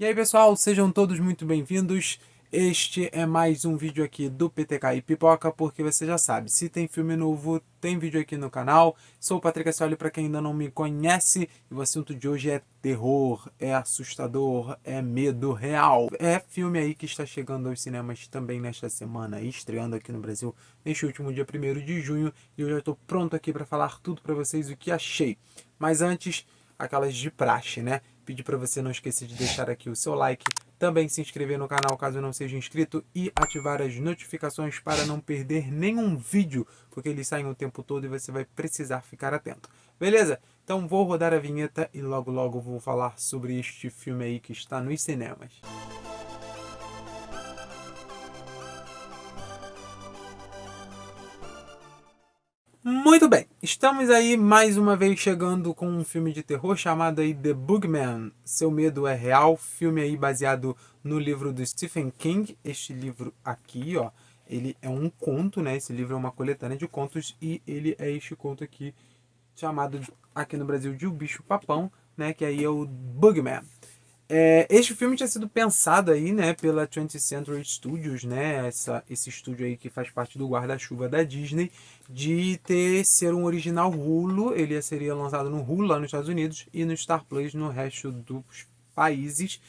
E aí pessoal, sejam todos muito bem-vindos. Este é mais um vídeo aqui do PTK e Pipoca, porque você já sabe, se tem filme novo, tem vídeo aqui no canal. Sou o Patrick Ascioli, para quem ainda não me conhece, e o assunto de hoje é terror, é assustador, é medo real. É filme aí que está chegando aos cinemas também nesta semana, estreando aqui no Brasil neste último dia 1º de junho, e eu já estou pronto aqui para falar tudo para vocês o que achei. Mas antes, aquelas de praxe, né? Pedir para você não esquecer de deixar aqui o seu like, também se inscrever no canal caso não seja inscrito e ativar as notificações para não perder nenhum vídeo, porque eles saem o tempo todo e você vai precisar ficar atento. Beleza? Então vou rodar a vinheta e logo logo vou falar sobre este filme aí que está nos cinemas. Muito bem, estamos aí mais uma vez chegando com um filme de terror chamado aí The Boogeyman, Seu Medo é Real, filme aí baseado no livro do Stephen King. Este livro aqui, ó, ele é um conto, né? Esse livro é uma coletânea de contos e ele é este conto aqui chamado aqui no Brasil de O Bicho Papão, né? Que aí é o Boogeyman. Este filme tinha sido pensado aí, né, pela 20th Century Studios, né, esse estúdio aí que faz parte do guarda-chuva da Disney, de ser um original Hulu. Ele seria lançado no Hulu lá nos Estados Unidos e no Star Plus no resto dos países,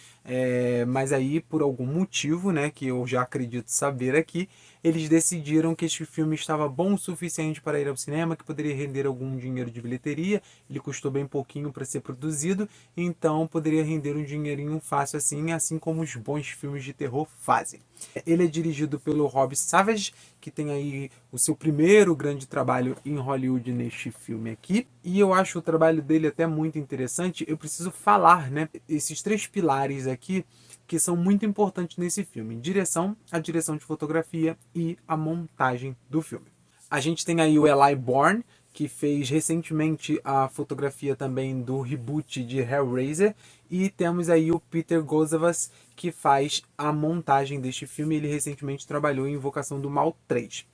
mas aí por algum motivo, né, que eu já acredito saber aqui, eles decidiram que este filme estava bom o suficiente para ir ao cinema, que poderia render algum dinheiro de bilheteria. Ele custou bem pouquinho para ser produzido, então poderia render um dinheirinho fácil assim como os bons filmes de terror fazem. Ele é dirigido pelo Rob Savage, que tem aí o seu primeiro grande trabalho em Hollywood neste filme aqui. E eu acho o trabalho dele até muito interessante. Eu preciso falar, né, esses três pilares aqui que são muito importantes nesse filme: direção, a direção de fotografia e a montagem do filme. A gente tem aí o Eli Bourne, que fez recentemente a fotografia também do reboot de Hellraiser, e temos aí o Peter Gozovas, que faz a montagem deste filme. Ele recentemente trabalhou em Invocação do Mal 3.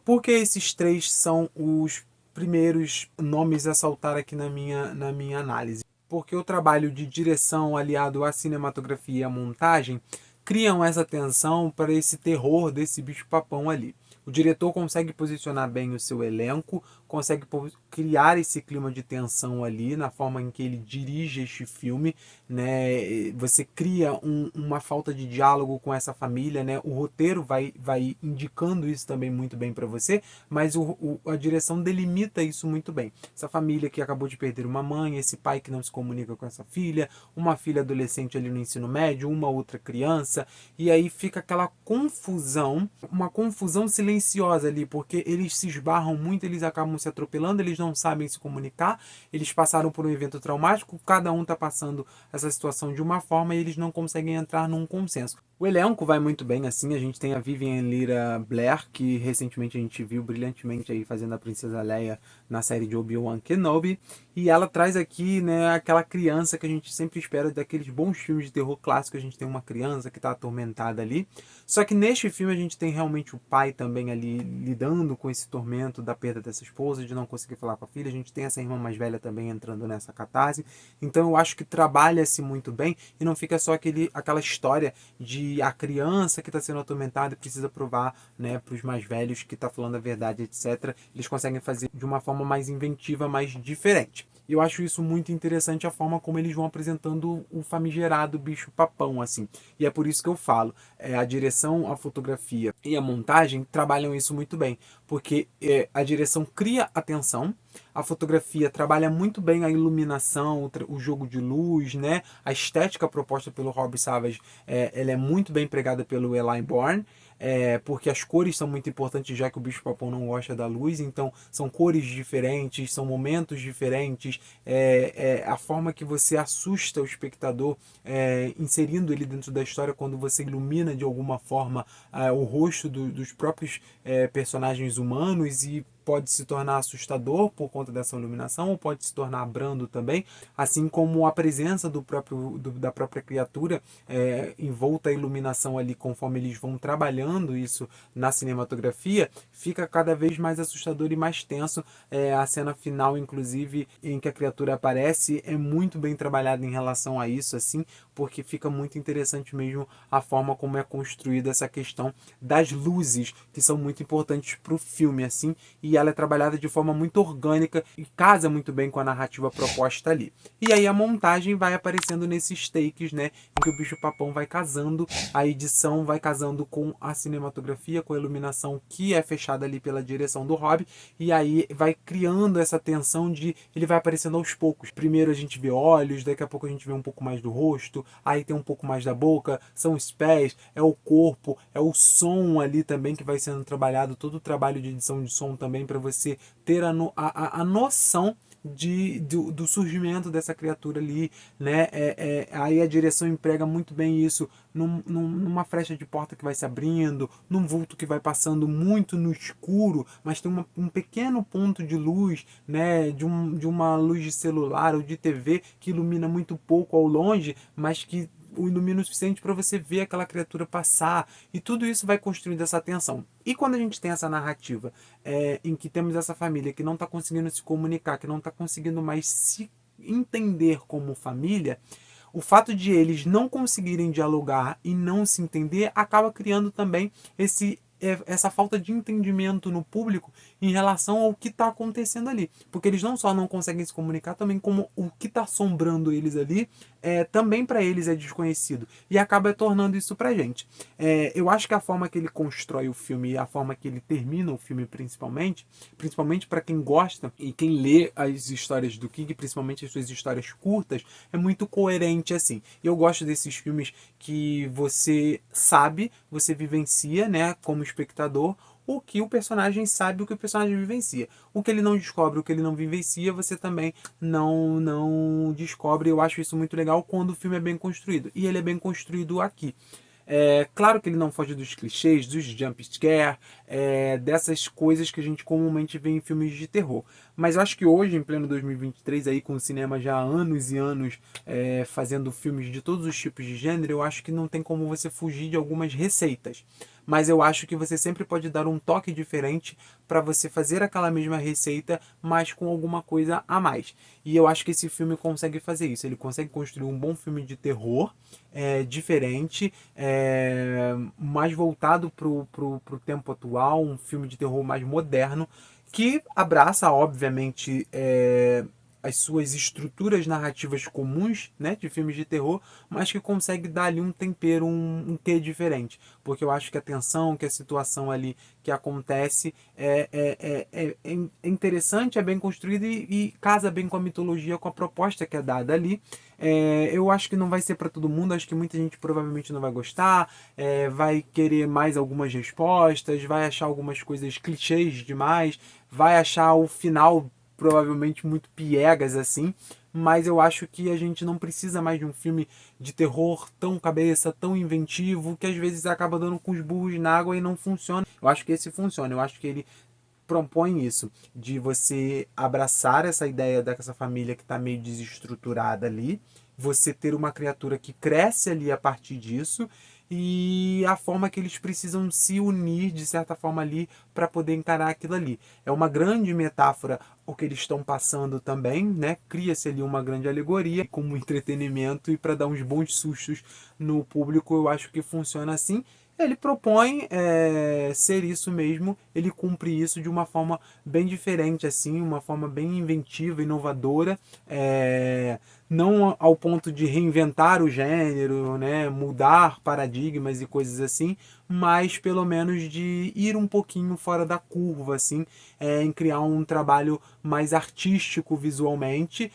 Por que esses três são os primeiros nomes a saltar aqui na minha análise? Porque o trabalho de direção aliado à cinematografia e à montagem criam essa tensão para esse terror desse bicho-papão ali. O diretor consegue posicionar bem o seu elenco, consegue criar esse clima de tensão ali na forma em que ele dirige este filme, né? Você cria uma falta de diálogo com essa família, né? O roteiro vai indicando isso também muito bem para você, mas a direção delimita isso muito bem. Essa família que acabou de perder uma mãe, esse pai que não se comunica com essa filha, uma filha adolescente ali no ensino médio, uma outra criança, e aí fica aquela confusão, uma confusão silenciosa ali, porque eles se esbarram muito, eles acabam se atropelando, eles não sabem se comunicar, eles passaram por um evento traumático, cada um está passando essa situação de uma forma e eles não conseguem entrar num consenso. O elenco vai muito bem, assim. A gente tem a Vivian Lyra Blair, que recentemente a gente viu brilhantemente aí fazendo a Princesa Leia na série de Obi-Wan Kenobi, e ela traz aqui, né, aquela criança que a gente sempre espera daqueles bons filmes de terror clássico. A gente tem uma criança que está atormentada ali, só que neste filme a gente tem realmente o pai também ali lidando com esse tormento da perda dessa esposa, de não conseguir falar com a filha. A gente tem essa irmã mais velha também entrando nessa catarse, então eu acho que trabalha-se muito bem e não fica só aquela história de a criança que está sendo atormentada e precisa provar, né, para os mais velhos que está falando a verdade, etc. Eles conseguem fazer de uma forma mais inventiva, mais diferente. E eu acho isso muito interessante, a forma como eles vão apresentando o famigerado bicho-papão, assim. E é por isso que eu falo, a direção, a fotografia e a montagem trabalham isso muito bem. Porque a direção cria a tensão, a fotografia trabalha muito bem a iluminação, o jogo de luz, né? A estética proposta pelo Rob Savage, ela é muito bem empregada pelo Eli Bourne, porque as cores são muito importantes, já que o bicho-papão não gosta da luz. Então são cores diferentes, são momentos diferentes, a forma que você assusta o espectador, inserindo ele dentro da história quando você ilumina de alguma forma o rosto dos próprios personagens humanos, e pode se tornar assustador por conta dessa iluminação, ou pode se tornar brando também, assim como a presença da própria criatura envolta a iluminação ali, conforme eles vão trabalhando isso na cinematografia, fica cada vez mais assustador e mais tenso. A cena final, inclusive, em que a criatura aparece, é muito bem trabalhada em relação a isso, assim, porque fica muito interessante mesmo a forma como é construída essa questão das luzes, que são muito importantes para o filme, assim, e ela é trabalhada de forma muito orgânica e casa muito bem com a narrativa proposta ali. E aí a montagem vai aparecendo nesses takes, né, em que o bicho-papão vai casando, a edição vai casando com a cinematografia, com a iluminação que é fechada ali pela direção do Rob, e aí vai criando essa tensão de ele vai aparecendo aos poucos. Primeiro a gente vê olhos, daqui a pouco a gente vê um pouco mais do rosto, aí tem um pouco mais da boca, são os pés, é o corpo, é o som ali também que vai sendo trabalhado, todo o trabalho de edição de som também para você ter a noção do surgimento dessa criatura ali, né? Aí a direção emprega muito bem isso numa frecha de porta que vai se abrindo, num vulto que vai passando muito no escuro, mas tem um pequeno ponto de luz, né? De uma luz de celular ou de TV que ilumina muito pouco ao longe, mas que o ilumina o suficiente para você ver aquela criatura passar, e tudo isso vai construindo essa tensão. E quando a gente tem essa narrativa em que temos essa família que não está conseguindo se comunicar, que não está conseguindo mais se entender como família, o fato de eles não conseguirem dialogar e não se entender acaba criando também essa falta de entendimento no público em relação ao que está acontecendo ali. Porque eles não só não conseguem se comunicar, também como o que está assombrando eles ali também para eles é desconhecido. E acaba tornando isso pra gente. Eu acho que a forma que ele constrói o filme e a forma que ele termina o filme principalmente para quem gosta e quem lê as histórias do King, principalmente as suas histórias curtas, é muito coerente assim. Eu gosto desses filmes que você sabe, você vivencia, né, como espectador, o que o personagem sabe, o que o personagem vivencia. O que ele não descobre, o que ele não vivencia, você também não descobre. Eu acho isso muito legal quando o filme é bem construído. E ele é bem construído aqui. Claro que ele não foge dos clichês, dos jump scare, dessas coisas que a gente comumente vê em filmes de terror. Mas eu acho que hoje, em pleno 2023, aí, com o cinema já há anos e anos fazendo filmes de todos os tipos de gênero, eu acho que não tem como você fugir de algumas receitas. Mas eu acho que você sempre pode dar um toque diferente para você fazer aquela mesma receita, mas com alguma coisa a mais. E eu acho que esse filme consegue fazer isso. Ele consegue construir um bom filme de terror, diferente, mais voltado pro tempo atual, um filme de terror mais moderno, que abraça, obviamente, as suas estruturas narrativas comuns, né, de filmes de terror, mas que consegue dar ali um tempero, um quê diferente. Porque eu acho que a tensão, que a situação ali que acontece é interessante, é bem construída e casa bem com a mitologia, com a proposta que é dada ali. Eu acho que não vai ser para todo mundo, acho que muita gente provavelmente não vai gostar, vai querer mais algumas respostas, vai achar algumas coisas clichês demais, vai achar o final provavelmente muito piegas assim, mas eu acho que a gente não precisa mais de um filme de terror tão cabeça, tão inventivo, que às vezes acaba dando com os burros na água e não funciona. Eu acho que esse funciona, eu acho que ele propõe isso, de você abraçar essa ideia dessa família que está meio desestruturada ali, você ter uma criatura que cresce ali a partir disso, e a forma que eles precisam se unir de certa forma ali para poder encarar aquilo ali. É uma grande metáfora o que eles estão passando também, né? Cria-se ali uma grande alegoria como entretenimento e para dar uns bons sustos no público. Eu acho que funciona assim. Ele propõe ser isso mesmo, ele cumpre isso de uma forma bem diferente, assim, uma forma bem inventiva, inovadora, não ao ponto de reinventar o gênero, né, mudar paradigmas e coisas assim, mas pelo menos de ir um pouquinho fora da curva, assim, em criar um trabalho mais artístico visualmente,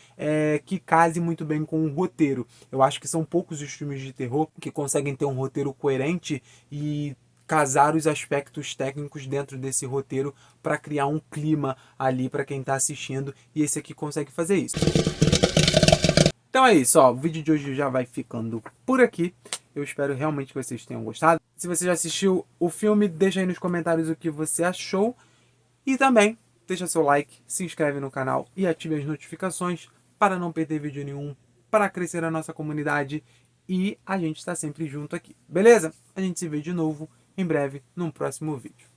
que case muito bem com o roteiro. Eu acho que são poucos os filmes de terror que conseguem ter um roteiro coerente e casar os aspectos técnicos dentro desse roteiro para criar um clima ali para quem está assistindo, e esse aqui consegue fazer isso. Então é isso, ó, o vídeo de hoje já vai ficando por aqui. Eu espero realmente que vocês tenham gostado. Se você já assistiu o filme, deixa aí nos comentários o que você achou. E também, deixa seu like, se inscreve no canal e ative as notificações para não perder vídeo nenhum, para crescer a nossa comunidade e a gente está sempre junto aqui, beleza? A gente se vê de novo em breve num próximo vídeo.